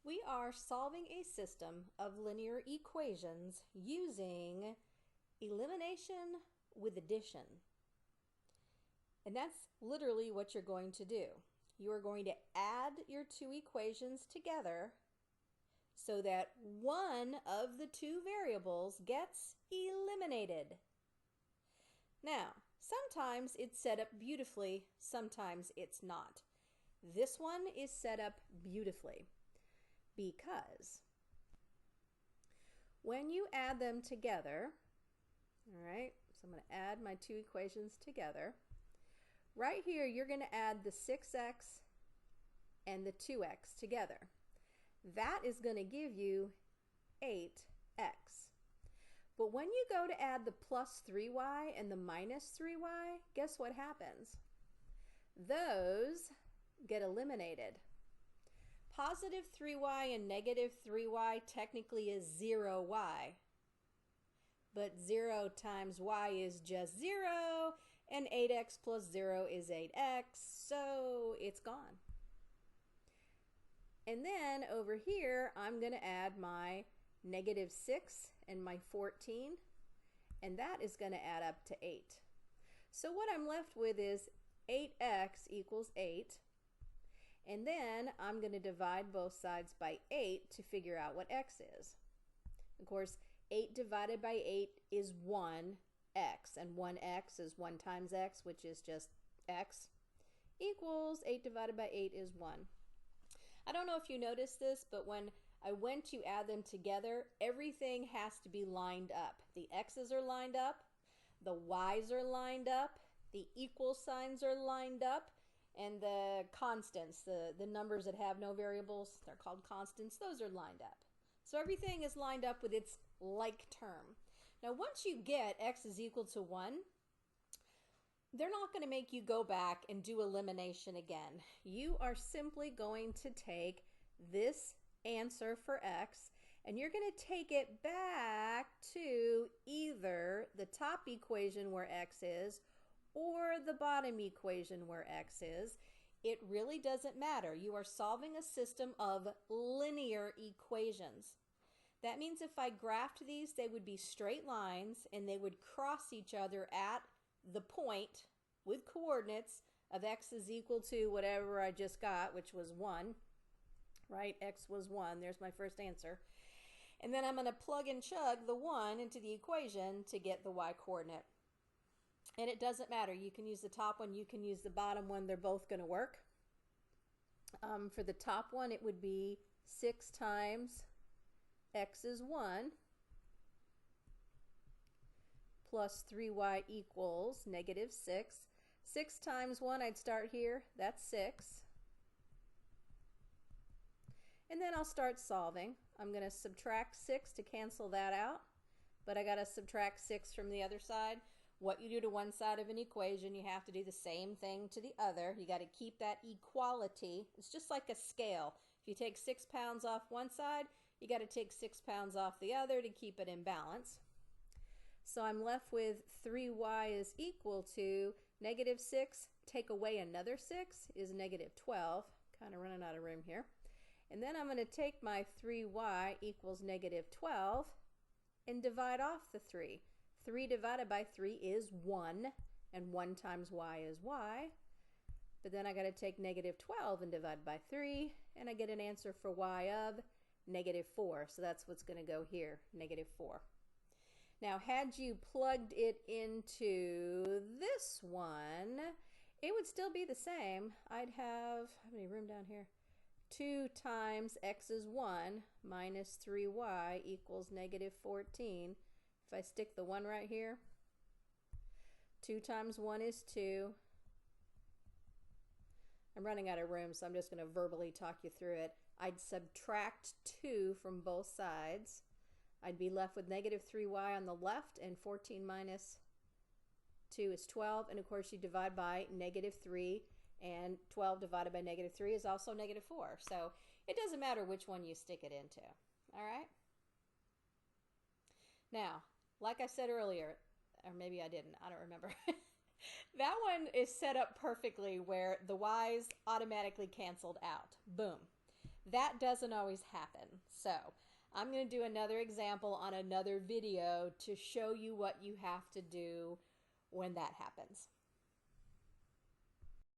We are solving a system of linear equations using elimination with addition. And that's literally what you're going to do. You are going to add your two equations together so that one of the two variables gets eliminated. Now, sometimes it's set up beautifully, sometimes it's not. This one is set up beautifully because when you add them together, all right, so I'm going to add my two equations together. Right here, you're going to add the 6x and the 2x together. That is going to give you 8x. But when you go to add the plus 3y and the minus 3y, guess what happens? Those get eliminated. Positive 3y and negative 3y technically is 0y. But 0 times y is just 0, and 8x plus 0 is 8x, so it's gone. And then over here, I'm going to add my negative 6 and my 14, and that is going to add up to 8. So what I'm left with is 8x equals 8, and then I'm going to divide both sides by 8 to figure out what x is. Of course, 8 divided by 8 is 1x, and 1x is 1 times x, which is just x, equals 8 divided by 8 is 1. I don't know if you noticed this, but when I went to add them together, everything has to be lined up. The x's are lined up, the y's are lined up, the equal signs are lined up, and the constants, the numbers that have no variables, they're called constants, those are lined up. So everything is lined up with its like term. Now once you get x is equal to 1, they're not going to make you go back and do elimination again. You are simply going to take this answer for x and you're going to take it back to either the top equation where x is or the bottom equation where x is. It really doesn't matter. You are solving a system of linear equations. That means if I graphed these, they would be straight lines and they would cross each other at the point with coordinates of x is equal to whatever I just got, which was 1, right? X was 1. There's my first answer. And then I'm going to plug and chug the 1 into the equation to get the y coordinate. And it doesn't matter. You can use the top one, you can use the bottom one. They're both going to work. For the top one, it would be 6 times x is 1 plus 3y equals negative 6. 6 times 1, I'd start here. That's 6. And then I'll start solving. I'm going to subtract 6 to cancel that out. But I got to subtract 6 from the other side. What you do to one side of an equation, you have to do the same thing to the other. You got to keep that equality. It's just like a scale. If you take 6 pounds off one side, you got to take 6 pounds off the other to keep it in balance. So I'm left with 3y is equal to negative 6. Take away another 6 is negative 12. Kind of running out of room here. And then I'm going to take my 3y equals negative 12 and divide off the 3. 3 divided by 3 is 1, and 1 times y is y. But then I got to take negative 12 and divide by 3, and I get an answer for y of negative 4. So that's what's going to go here, negative 4. Now, had you plugged it into this one, it would still be the same. I'd have, how many room down here? 2 times x is 1 minus 3y equals negative 14. If I stick the 1 right here, 2 times 1 is 2. I'm running out of room, so I'm just going to verbally talk you through it. I'd subtract 2 from both sides. I'd be left with negative 3y on the left, and 14 minus 2 is 12. And of course, you divide by negative 3, and 12 divided by negative 3 is also negative 4. So it doesn't matter which one you stick it into. All right? Now, like I said earlier, or maybe I didn't, I don't remember. That one is set up perfectly where the y's automatically canceled out. Boom. that doesn't always happen. So I'm going to do another example on another video to show you what you have to do when that happens.